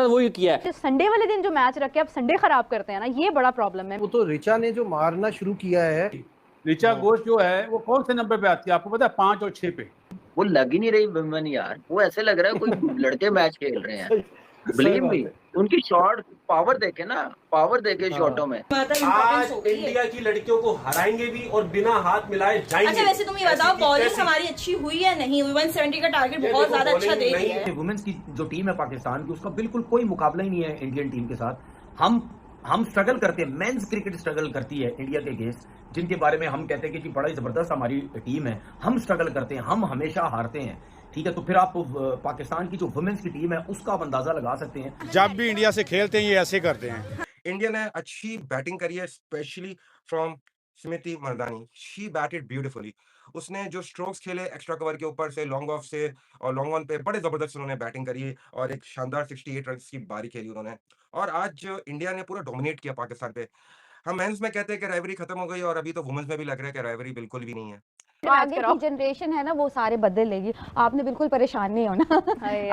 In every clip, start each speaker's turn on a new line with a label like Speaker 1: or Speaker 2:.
Speaker 1: साथ वही किया है।
Speaker 2: संडे वाले दिन जो मैच रखे अब संडे खराब करते हैं ना, ये बड़ा प्रॉब्लम है।
Speaker 3: वो तो रिचा ने जो मारना शुरू किया है,
Speaker 4: रिचा घोष जो है वो कौन से नंबर पे आती है आपको पता है? 5 और 6 पे।
Speaker 5: वो लग ही नहीं रही विमेन यार, वो ऐसे लग रहा है कोई लड़के मैच खेल रहे हैं। बिलीव मी, उनकी शॉट पावर देखे ना, पावर देखे शॉटों में।
Speaker 6: आज इंडिया की लड़कियों को हराएंगे भी और बिना हाथ मिलाए जाएंगे।
Speaker 7: अच्छा वैसे तुम ये बताओ बॉलिंग हमारी अच्छी हुई है नहीं? 170 का टारगेट बहुत ज्यादा अच्छा दे रही है।
Speaker 8: वुमेन्स की जो टीम है पाकिस्तान की, उसका बिल्कुल कोई मुकाबला ही नहीं है इंडियन टीम के साथ। हम स्ट्रगल करते हैं, मेंस क्रिकेट स्ट्रगल करती है इंडिया के अगेंस्ट, जिनके बारे में हम कहते हैं कि बड़ा ही जबरदस्त हमारी टीम है। हम स्ट्रगल करते हैं, हम हमेशा हारते हैं, ठीक है। तो फिर आप पाकिस्तान की जो वुमेन्स की टीम है उसका आप अंदाजा लगा सकते हैं।
Speaker 9: जब भी इंडिया से खेलते हैं ये ऐसे करते हैं।
Speaker 10: इंडिया ने अच्छी बैटिंग करी है, specially from Smriti Mandani. She batted beautifully. उसने जो स्ट्रोक्स खेले एक्स्ट्रा कवर के ऊपर से, लॉन्ग ऑफ से और लॉन्ग ऑन पे, बड़े जबरदस्त उन्होंने बैटिंग करी है और एक शानदार 68 रन की बारी खेली उन्होंने। और आज इंडिया ने पूरा डोमिनेट किया पाकिस्तान पे। हम मेंस में कहते हैं कि राइवरी खत्म हो गई और अभी तो वुमेन्स में भी लग रहा है कि राइवरी बिल्कुल भी नहीं है।
Speaker 11: आगे की जनरेशन है ना वो सारे बदल लेगी, आपने बिल्कुल परेशान नहीं होना।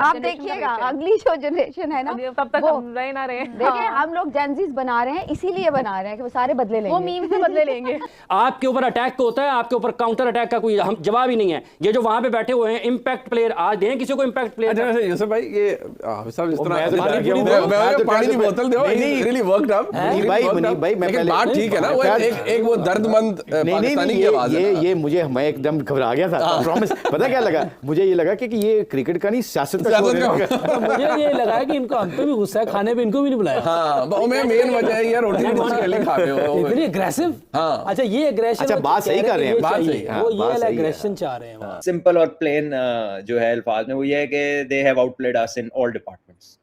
Speaker 11: आप देखिएगा अगली जो जनरेशन है ना
Speaker 2: तब तक हम रह ना रहे।
Speaker 11: देखिए हम लोग जेनजीज बना रहे हैं, इसीलिए बना रहे हैं कि वो सारे बदले लेंगे,
Speaker 2: वो मीम से बदले लेंगे।
Speaker 1: आपके ऊपर अटैक होता है, आपके ऊपर काउंटर अटैक का कोई जवाब ही नहीं है। ये जो वहां पे बैठे हुए हैं इम्पैक्ट प्लेयर, आज दें किसी को इम्पैक्ट प्लेयर।
Speaker 12: यूसुफ भाई ये सब इस
Speaker 9: तरह
Speaker 12: पानी की बोतल दो, रियली वर्कड अप भाई। लेकिन बात ठीक है ना, वो एक वो दर्दमंद पाकिस्तानी की आवाज है।
Speaker 13: ये मुझे मैं एकदम घबरा गया था, प्रॉमिस। पता क्या लगा मुझे? ये लगा कि ये क्रिकेट का नहीं सियासत का
Speaker 14: मुझे ये लगा कि इनको हम पे भी गुस्सा है, खाने पे इनको भी नहीं बुलाया।
Speaker 12: हाँ वो मेन वजह है यार, रोटी नहीं खा रहे हो
Speaker 14: इतनी एग्रेसिव। हाँ अच्छा ये एग्रेशन,
Speaker 13: अच्छा बात सही कर रहे हैं, बात सही,
Speaker 14: वो ये एग्रेशन चाह रहे हैं।
Speaker 15: सिंपल और प्लेन जो है अल्फाज में वो ये है कि they have outplayed us in all departments.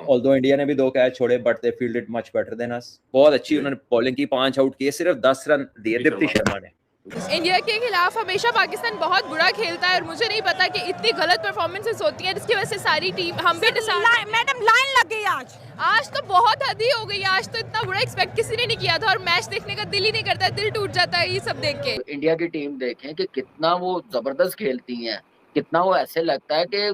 Speaker 15: Although India ने भी 2 कैच छोड़े but they fielded much better than us. बहुत अच्छी उन्होंने बॉलिंग की, 5 आउट किए, सिर्फ 10 रन दिए दीप्ति शर्मा ने।
Speaker 16: इंडिया के खिलाफ हमेशा पाकिस्तान बहुत बुरा खेलता है और मुझे नहीं पता कि इतनी गलत परफॉर्मेंसेस होती हैं जिसकी वजह से सारी टीम हम भी
Speaker 7: मैडम लाइन लग गई
Speaker 16: आज तो बहुत हद ही हो गई। आज तो इतना बुरा एक्सपेक्ट किसी ने नहीं किया था और मैच देखने का दिल ही नहीं करता, दिल टूट जाता है ये सब देख के।
Speaker 5: इंडिया की टीम देखें कि कितना वो जबरदस्त खेलती हैं, कितना वो ऐसे लगता है कि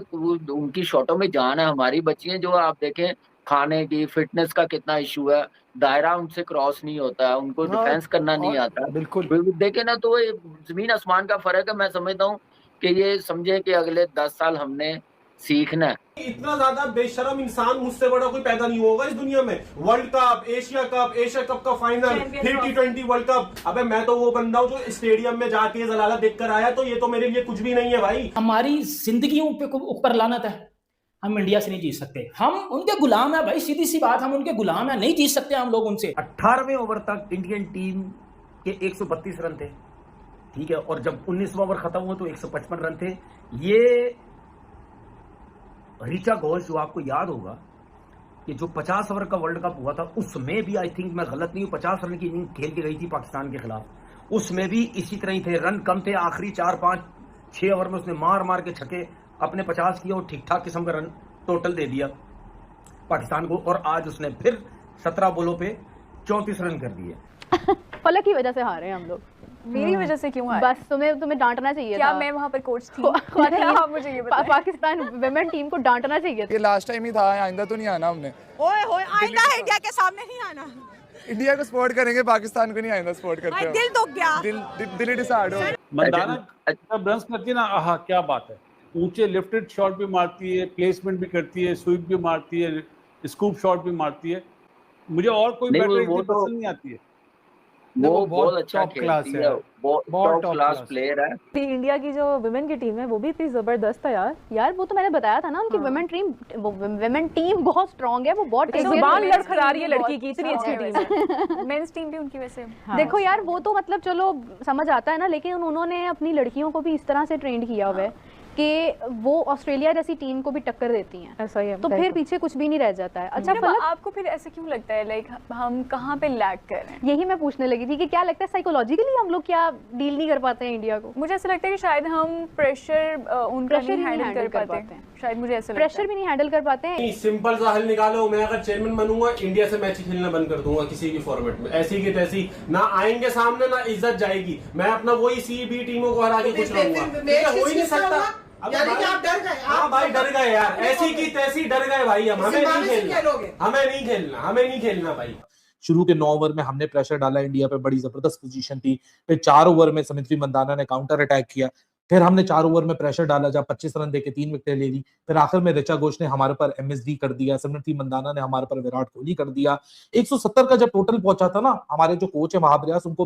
Speaker 5: उनकी शॉटों में जान है। हमारी बच्चियां जो आप देखें, खाने की फिटनेस का कितना इशू है, दायरा उनसे क्रॉस नहीं होता है, उनको डिफेंस करना नहीं आता।
Speaker 3: बिल्कुल
Speaker 5: देखे ना तो ये जमीन आसमान का फर्क है। मैं समझता हूँ कि ये समझे कि अगले 10 साल हमने सीखना है।
Speaker 6: इतना ज्यादा बेशरम इंसान मुझसे बड़ा कोई पैदा नहीं होगा इस दुनिया में। वर्ल्ड कप, एशिया कप का फाइनल, फिर T20 वर्ल्ड कप। अबे मैं तो वो बंदा हूँ जो स्टेडियम में जाके जलाला देखकर आया, तो ये तो मेरे लिए कुछ भी नहीं है भाई।
Speaker 14: हमारी जिंदगियों पे ऊपर लानत है, हम इंडिया से नहीं जीत सकते, हम उनके गुलाम है भाई, सीधी सी बात, हम उनके गुलाम है, नहीं जीत सकते हम लोग उनसे।
Speaker 8: 18वें ओवर तक इंडियन टीम के 132 रन थे, ठीक है, और जब 19वां ओवर खत्म हुआ तो 155 रन थे। ये रिचा घोष जो आपको याद होगा कि जो 50 ओवर का वर्ल्ड कप हुआ था उसमें भी आई थिंक मैं गलत नहीं हूं 50 रन की इनिंग खेल के गई थी पाकिस्तान के खिलाफ, उसमें भी इसी तरह ही थे, रन कम थे, आखिरी 4-5-6 ओवर में उसने मार के छक्के अपने 50 किया और ठीक ठाक किस्म का रन टोटल दे दिया पाकिस्तान को। और आज उसने फिर 17 बॉलों पे 34 रन कर दिए।
Speaker 2: फलक की वजह से हारे हम लोग।
Speaker 7: मेरी वजह से क्यों हारे?
Speaker 2: बस तुम्हें डांटना चाहिए
Speaker 7: क्या
Speaker 2: था।
Speaker 7: मैं वहाँ पर कोच थी?
Speaker 2: आप मुझे ये बताएं। पाकिस्तान वुमेन टीम को डांटना चाहिए था।
Speaker 9: ये लास्ट टाइम ही था, आइंदा तो नहीं आना हमने।
Speaker 7: ओए होए आइंदा इंडिया के सामने नहीं आना।
Speaker 9: इंडिया को सपोर्ट करेंगे, पाकिस्तान को नहीं आइंदा सपोर्ट करते।
Speaker 7: दिल तो गया,
Speaker 9: दिल ही डिसाइड हो।
Speaker 4: मंदाना जब रन्स करती है ना, आहा क्या बात है, ऊंचे लिफ्टेड शॉट भी मारती है, प्लेसमेंट भी करती है, स्वीप भी मारती है, स्कूप शॉट भी मारती है। मुझे और कोई बैटर पसंद नहीं आती है।
Speaker 5: वो बहुत अच्छा क्लास है, बहुत टॉप क्लास प्लेयर है।
Speaker 2: इंडिया की जो वुमेन की टीम है वो भी इतनी जबरदस्त है यार वो तो मैंने बताया था ना, उनकी वुमेन टीम बहुत स्ट्रांग है, वो बहुत
Speaker 7: जुबान लड़खड़ा रही है लड़की की, इतनी अच्छी टीम है। मेंस टीम भी उनकी वैसे
Speaker 2: देखो यार वो तो मतलब चलो समझ आता है ना, लेकिन उन्होंने अपनी लड़कियों को भी इस तरह से ट्रेंड किया हुआ है कि वो ऑस्ट्रेलिया जैसी टीम को भी टक्कर देती हैं।
Speaker 7: ऐसा ही है,
Speaker 2: तो फिर पीछे कुछ भी नहीं रह जाता है। अच्छा
Speaker 7: आपको फिर ऐसे क्यों लगता है लाइक हम कहाँ पे लैग कर रहे हैं?
Speaker 2: यही मैं पूछने लगी थी कि क्या लगता है साइकोलॉजिकली हम लोग क्या डील नहीं कर पाते हैं इंडिया को?
Speaker 7: मुझे ऐसा लगता है कि शायद हम प्रेशर उनका नहीं हैंडल कर पाते हैं। शायद मुझे ऐसा
Speaker 2: प्रेशर भी नहीं हैंडल कर पाते हैं।
Speaker 6: सिंपल सा हल निकालो, मैं अगर चेयरमैन बनूंगा इंडिया से मैच खेलना बंद कर दूंगा किसी भी फॉर्मेट में, ऐसी की तैसी, ना आएंगे सामने ना इज्जत जाएगी। मैं अपना वही CB टीमों को हरा के खुश रहूंगा। हो ही नहीं सकता। यानी कि आप डर गए। हाँ भाई डर गए यार, ऐसी की तैसी डर गए भाई हम। हमें नहीं खेलना, हमें नहीं खेलना भाई।
Speaker 17: शुरू के 9 ओवर में हमने प्रेशर डाला इंडिया पे, बड़ी जबरदस्त पोजीशन थी। फिर 4 ओवर में स्मृति मंदाना ने काउंटर अटैक किया। फिर हमने 4 ओवर में प्रेशर डाला, जब 25 रन देके 3 विकेटें ले ली। फिर आखिर में ऋचा घोष ने हमारे पर एमएसडी कर दिया, स्मृति मंदाना ने हमारे पर विराट कोहली कर दिया। 170 का जब टोटल पहुंचा था ना, हमारे जो कोच है महाब्रयास, उनको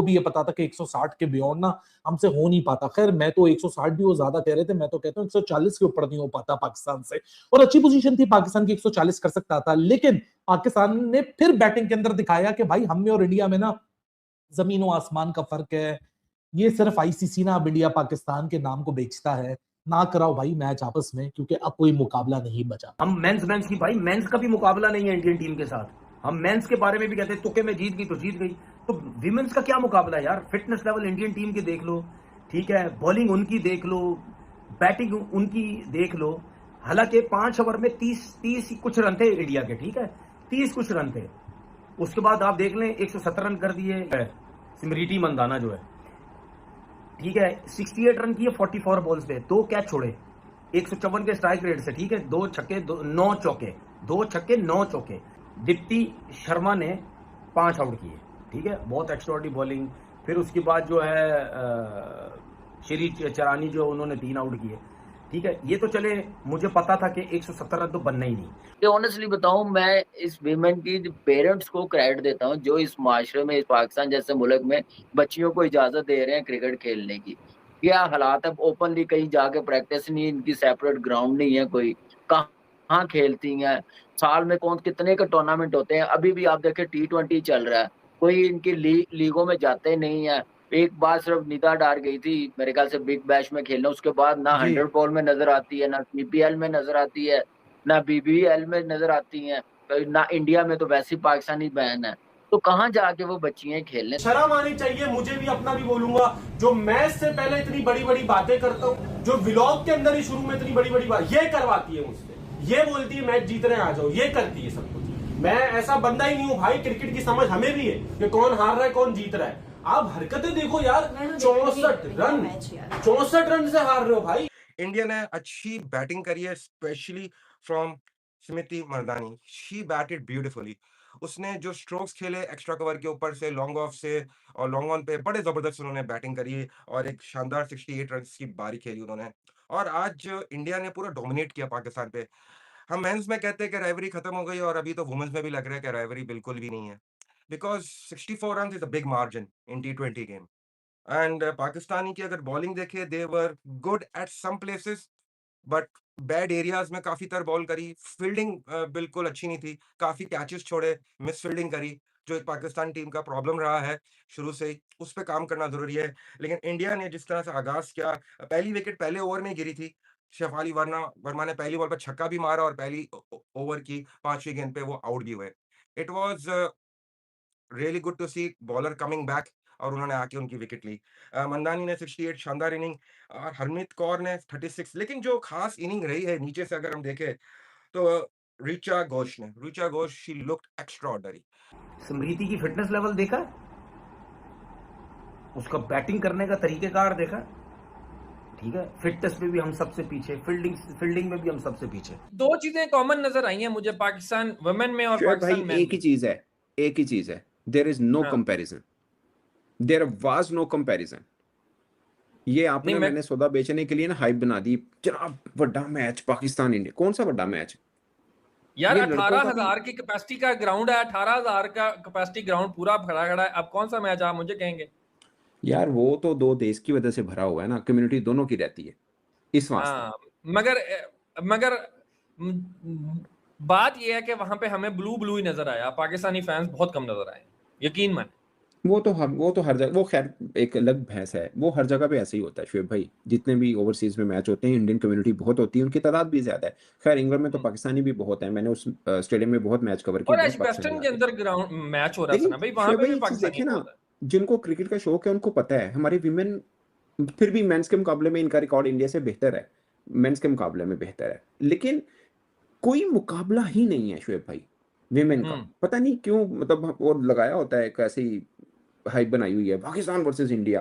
Speaker 17: भी ये पता था कि 160 के बियॉन्ड ना हमसे हो नहीं पाता। खैर मैं तो 160 भी वो ज्यादा कह रहे थे, मैं तो कहता हूँ 140 के ऊपर नहीं हो पाता पाकिस्तान से। और अच्छी पोजीशन थी पाकिस्तान की, 140 कर सकता था। लेकिन पाकिस्तान ने फिर बैटिंग के अंदर दिखाया कि भाई हम में और इंडिया में ना जमीन और आसमान का फर्क है। ये सिर्फ आईसीसी ना अब इंडिया पाकिस्तान के नाम को बेचता है। ना कराओ भाई मैच आपस में, क्योंकि अब कोई मुकाबला नहीं बचा।
Speaker 8: हम मेंस की भाई मेंस का भी मुकाबला नहीं है इंडियन टीम के साथ। हम मेंस के बारे में भी कहते हैं तुक्के में जीत गई तो जीत गई, तो विमेंस का क्या मुकाबला है यार। फिटनेस लेवल इंडियन टीम के देख लो, ठीक है, बॉलिंग उनकी देख लो, बैटिंग उनकी देख लो। हालांकि 5 ओवर में 30 कुछ रन थे इंडिया के, ठीक है, 30 कुछ रन थे। उसके बाद आप देख लें 170 रन कर दिए स्मृति मंदाना जो है, ठीक है, 68 रन किए 44 बॉल्स पे, 2 कैच छोड़े 154 के स्ट्राइक रेट से, ठीक है, 2 छक्के 9 चौके, 2 छक्के 9 चौके। दीप्ति शर्मा ने 5 आउट किए, ठीक है, बहुत एक्स्ट्राऑर्डिनरी बॉलिंग। फिर उसके बाद जो है श्री चरानी जो उन्होंने 3 आउट किए, ठीक है। ये तो चले, मुझे पता था कि 170 रन तो बनना ही नहीं।
Speaker 5: ये ऑनेस्टली बताऊं, मैं इस वीमेन की पेरेंट्स को क्रेडिट देता हूं जो इस माशरे में, इस पाकिस्तान जैसे मुल्क में बच्चियों को इजाजत दे रहे हैं क्रिकेट खेलने की। क्या हालात है, ओपनली कहीं जाके प्रैक्टिस नहीं, इनकी सेपरेट ग्राउंड नहीं है, कोई कहाँ खेलती हैं। साल में कितने के टूर्नामेंट होते हैं। अभी भी आप देखें T20 चल रहा है, कोई इनकी लीगों में जाते नहीं है। एक बार सिर्फ निदा डार गई थी मेरे ख्याल से बिग बैश में खेलना, उसके बाद ना 100 बॉल में नजर आती है, ना CPL में नजर आती है, ना BBL में नजर आती हैं, ना इंडिया में तो वैसे ही पाकिस्तानी बैन है। तो कहाँ जाके वो बच्चियां खेलने।
Speaker 6: शर्म आनी चाहिए। मुझे भी अपना भी बोलूंगा, जो मैच से पहले इतनी बड़ी बड़ी बातें करता हूँ, जो व्लॉग के अंदर ही शुरू में इतनी बड़ी बड़ी बात ये करवाती है मुझसे, ये बोलती है मैच जीत रहे हैं आ जाओ, ये करती है सब कुछ। मैं ऐसा बंदा ही नहीं हूँ भाई, क्रिकेट की समझ हमें भी है कि कौन हार रहा है कौन जीत रहा है। आप हरकतें देखो यार, 64 रन से हार रहे हो भाई।
Speaker 10: इंडिया ने अच्छी बैटिंग करी है, specially from Smriti Mandani. She batted beautifully. उसने जो स्ट्रोक्स खेले एक्स्ट्रा कवर के ऊपर से, लॉन्ग ऑफ से और लॉन्ग ऑन पे, बड़े जबरदस्त उन्होंने बैटिंग करी और एक शानदार 68 रन की बारी खेली उन्होंने। और आज इंडिया ने पूरा डोमिनेट किया पाकिस्तान पे। हम मेंस में कहते हैं कि राइवरी खत्म हो गई, और अभी तो वुमेन्स में भी लग रहा है कि राइवरी बिल्कुल भी नहीं है, because 64 run is a big margin in T20 game. And Pakistani की अगर बॉलिंग देखे, they were good at some places but bad areas में काफी तर बॉल करी। फील्डिंग बिल्कुल अच्छी नहीं थी, काफी कैचेस छोड़े, मिस फील्डिंग करी, जो एक पाकिस्तान टीम का प्रॉब्लम रहा है शुरू से ही, उस पर काम करना जरूरी है। लेकिन इंडिया ने जिस तरह से आगाज किया, पहली विकेट पहले ओवर में गिरी थी, शेफाली वर्मा ने पहली बॉल पर छक्का भी मारा और पहली ओवर की 5वीं गेंद पे वो आउट भी हुए। It was really good to see bowler coming back, और उन्होंने आके उनकी विकेट ली। मंदानी ने 68 शानदार इनिंग, और हरमीत कौर ने 36। लेकिन जो खास इनिंग रही है नीचे से अगर हम देखें तो Richa Ghosh she looked extraordinary.
Speaker 8: Smriti की फिटनेस लेवल देखा, उसका बैटिंग करने का तरीकेकार देखा, ठीक है, फिटनेस में भी हम सबसे पीछे, फील्डिंग में भी हम सबसे पीछे।
Speaker 18: 2 चीजें कॉमन नजर आई हैं मुझे पाकिस्तान वुमेन में और पाकिस्तान में।
Speaker 19: एक ही चीज है, there is no comparison, there was no comparison. ये आपने मैंने सौदा बेचने के लिए ना हाइप बना दी, जनाब बड़ा मैच पाकिस्तान इंडिया। कौन सा बड़ा मैच
Speaker 18: यार? 18,000 की कैपेसिटी का ग्राउंड है, 18,000 का कैपेसिटी ग्राउंड पूरा भरा खड़ा है। अब कौन सा मैच आप मुझे कहेंगे?
Speaker 19: यार वो तो 2 देश की वजह से भरा हुआ है ना, कम्युनिटी दोनों की रहती है इस वास्ते।
Speaker 18: मगर बात ये है कि वहां पे हमें ब्लू ही नजर आया, पाकिस्तानी फैंस बहुत कम नजर आए, यकीन माने।
Speaker 19: वो तो हर जगह, वो खैर एक अलग बहस है, वो हर जगह पे ऐसे ही होता है शुएब भाई। जितने भी ओवरसीज में मैच होते हैं, इंडियन कम्युनिटी बहुत होती है, उनकी तादाद भी ज्यादा है। खैर इंग्लैंड में तो पाकिस्तानी भी बहुत है, मैंने उस स्टेडियम में बहुत मैच कवर किया।
Speaker 18: और एजबेस्टन के अंदर ग्राउंड मैच हो रहा था ना भाई, वहां पे भी पाकिस्तानी
Speaker 19: ना, जिनको क्रिकेट का शौक है उनको पता है। हमारे विमेन फिर भी मेंस के मुकाबले में इनका रिकॉर्ड इंडिया से बेहतर है, मेंस के मुकाबले में बेहतर है, लेकिन कोई मुकाबला ही नहीं है शुएब भाई विमेन का। पता नहीं क्यों, मतलब वो लगाया होता है, कैसी हाइप बनाई हुई है पाकिस्तान वर्सेस इंडिया,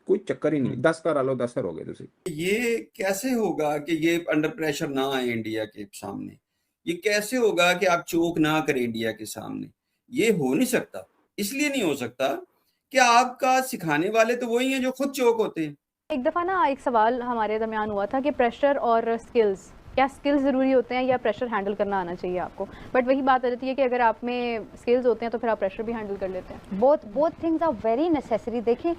Speaker 19: कोई चक्कर ही नहीं, 10 करा लो 10 हो गए तुसी।
Speaker 20: ये कैसे होगा कि ये अंडर प्रेशर ना आए इंडिया के सामने? ये कैसे होगा कि आप चोक ना करें इंडिया के सामने? ये हो नहीं सकता। इसलिए नहीं हो सकता कि आपका सिखाने वाले तो वही हैं जो खुद चोक होते हैं।
Speaker 2: एक दफ़ा ना एक सवाल हमारे दरमियान हुआ था कि प्रेशर और स्किल्स, क्या स्किल्स ज़रूरी होते हैं या प्रेशर हैंडल करना आना चाहिए आपको? बट वही बात आ जाती है कि अगर आप में स्किल्स होते हैं तो फिर आप प्रेशर भी हैंडल कर लेते हैं।
Speaker 11: Both things are very necessary. देखिए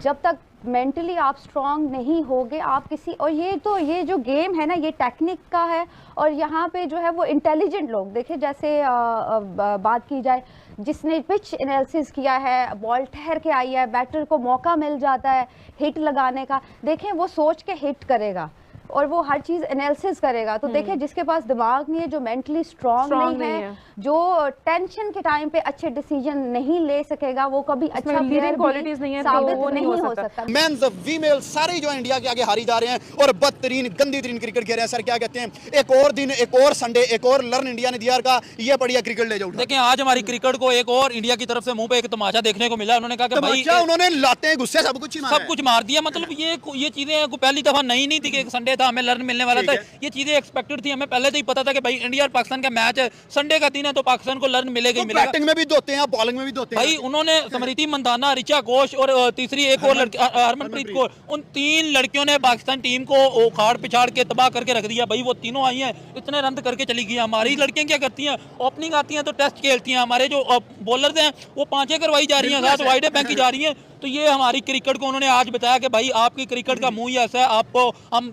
Speaker 11: जब तक मेंटली आप स्ट्रांग नहीं होगे आप किसी, और ये जो गेम है ना ये टेक्निक का है, और यहाँ पे जो है वो इंटेलिजेंट लोग, देखिए जैसे बात की जाए जिसने पिच एनालिसिस किया है, बॉल ठहर के आई है, बैटर को मौका मिल जाता है हिट लगाने का, देखें वो सोच के हिट करेगा और वो हर चीज़ एनालिसिस करेगा। तो देखिए जिसके पास दिमाग नहीं है, जो मेंटली स्ट्रांग नहीं है, जो टेंशन के टाइम पे अच्छे डिसीजन नहीं ले सकेगा, वो कभी अच्छा प्लेयर
Speaker 2: क्वालिटीज नहीं है
Speaker 11: तो
Speaker 2: साबित
Speaker 11: वो नहीं हो सकता।
Speaker 21: मेंस फीमेल सारे जो इंडिया के आगे हारी जा रहे हैं और बदतरीन गंदी तरीन क्रिकेट खेल रहे हैं। सर क्या कहते हैं, एक और दिन, एक और संडे, एक और लर्न इंडिया ने दिया का, ये बढ़िया क्रिकेट ले जाओ।
Speaker 22: देखिए आज हमारी क्रिकेट को एक और इंडिया की तरफ से मुंह पे एक तमाचा देखने को मिला। उन्होंने कहा कि भाई
Speaker 21: उन्होंने लाते हैं गुस्से सब कुछ
Speaker 22: मार दिया। मतलब ये चीजें पहली दफा नहीं थी कि एक संडे था हमें लर्न मिलने वाला था। ये चीजें एक्सपेक्टेड थी, हमें पहले से ही पता था कि भाई इंडिया और पाकिस्तान का मैच है, संडे का दिन है तो पाकिस्तान को लर्न मिलेगा ही मिलेगा।
Speaker 21: बैटिंग में भी धोते हैं, बॉलिंग में भी धोते हैं।
Speaker 22: भाई उन्होंने स्मृति मंदाना, ऋचा घोष और तीसरी एक और लड़की हरमनप्रीत कौर, उन 3 लड़कियों ने पाकिस्तान टीम को उखाड़ पिछाड़ के तबाह करके रख दिया। भाई वो तीनों आई हैं, इतने रन करके चली गई। हमारी लड़कियां क्या करती हैं, ओपनिंग आती हैं तो टेस्ट खेलती हैं। हमारे जो बॉलर्स हैं वो 5 करवाई जा रही हैं, 7 वाइड फेंकी जा रही हैं। तो ये हमारी क्रिकेट को उन्होंने आज बताया कि भाई आपकी क्रिकेट का मुंह ही ऐसा है, आपको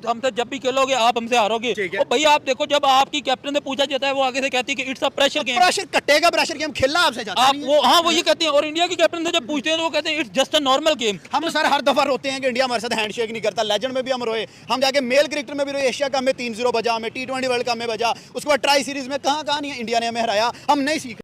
Speaker 22: हमसे जब भी खेलोगे आप हमसे हारोगे। और भाई आप देखो जब आपकी कैप्टन से पूछा जाता है वो आगे से कहती है कि it's a pressure game.
Speaker 21: Pressure कटेगा, प्रेशर गेम खेलना आपसे जाता
Speaker 22: आप वो वो ये कहते हैं। और इंडिया की कैप्टन से जब पूछते हैं तो वो कहते हैं it's just a normal game.
Speaker 21: हम सर हर दफा रोते हैं कि इंडिया हमारे साथ हैंडशेक नहीं करता। लेजेंड में भी हम रोए, हम जाके मेल क्रिकेट में भी रोए। एशिया कप में 3-0 बजा, हमें T20 वर्ल्ड कप में बजा, उसके बाद ट्राई सीरीज में कहाँ नहीं इंडिया ने हमें हराया। हम नहीं सीखे।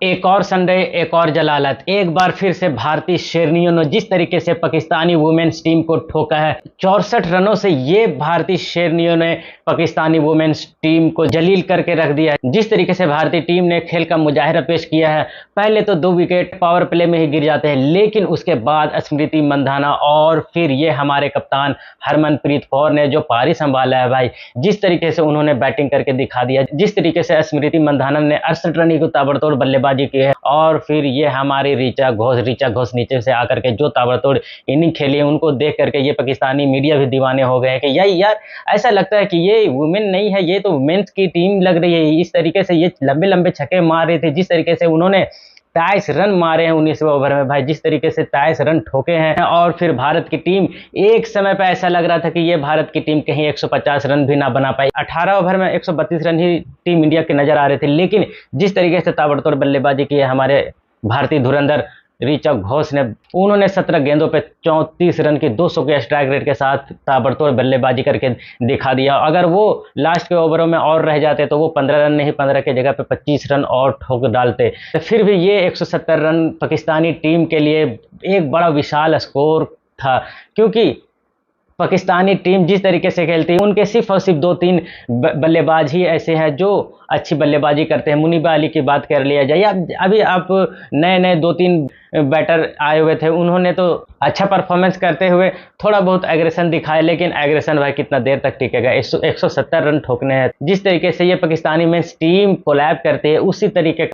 Speaker 23: एक और संडे, एक और जलालत। एक बार फिर से भारतीय शेरनियों ने जिस तरीके से पाकिस्तानी वुमेन्स टीम को ठोका है, 64 रनों से ये भारतीय शेरनियों ने पाकिस्तानी वुमेन्स टीम को जलील करके रख दिया है। जिस तरीके से भारतीय टीम ने खेल का मुजाहिरा पेश किया है, पहले तो 2 विकेट पावर प्ले में ही गिर जाते हैं, लेकिन उसके बाद स्मृति मंदाना और फिर ये हमारे कप्तान हरमनप्रीत कौर ने जो पारी संभाला है भाई, जिस तरीके से उन्होंने बैटिंग करके दिखा दिया, जिस तरीके से स्मृति मंदाना ने 68 रन की ताबड़तोड़ बल्लेबाजी की है, और फिर ये हमारी ऋचा घोष नीचे से आकर के जो ताबड़तोड़ इनिंग खेली है, उनको देख करके ये पाकिस्तानी मीडिया भी दीवाने हो गए हैं कि यार ऐसा लगता है कि ये वुमेन नहीं है, ये तो वुमेन्स की टीम लग रही है। इस तरीके से ये लंबे लंबे छक्के मार रहे थे, जिस तरीके से उन्होंने 23 रन मारे हैं 19वें ओवर में भाई, जिस तरीके से 23 रन ठोके हैं। और फिर भारत की टीम एक समय पे ऐसा लग रहा था कि ये भारत की टीम कहीं 150 रन भी ना बना पाई। 18 ओवर में 132 रन ही टीम इंडिया के नजर आ रहे थे, लेकिन जिस तरीके से ताबड़तोड़ बल्लेबाजी की है हमारे भारतीय धुरंधर ऋचा घोष ने, उन्होंने 17 गेंदों पे 34 रन की 200 के स्ट्राइक रेट के साथ ताबड़तोड़ बल्लेबाजी करके दिखा दिया। अगर वो लास्ट के ओवरों में और रह जाते तो वो 15 रन नहीं, 15 की जगह पे 25 रन और ठोक डालते। तो फिर भी ये 170 रन पाकिस्तानी टीम के लिए एक बड़ा विशाल स्कोर था, क्योंकि पाकिस्तानी टीम जिस तरीके से खेलती है, उनके सिर्फ और सिर्फ 2-3 बल्लेबाज ही ऐसे हैं जो अच्छी बल्लेबाजी करते हैं। मुनीबा अली की बात कर लिया जाए, अभी आप नए 2-3 बैटर आए हुए थे, उन्होंने तो अच्छा परफॉर्मेंस करते हुए थोड़ा बहुत एग्रेशन दिखाया, लेकिन एग्रेशन भाई कितना देर तक टिकेगा। 170 रन ठोकने हैं। जिस तरीके से ये पाकिस्तानी मेंस टीम कोलैप करती है, उसी तरीके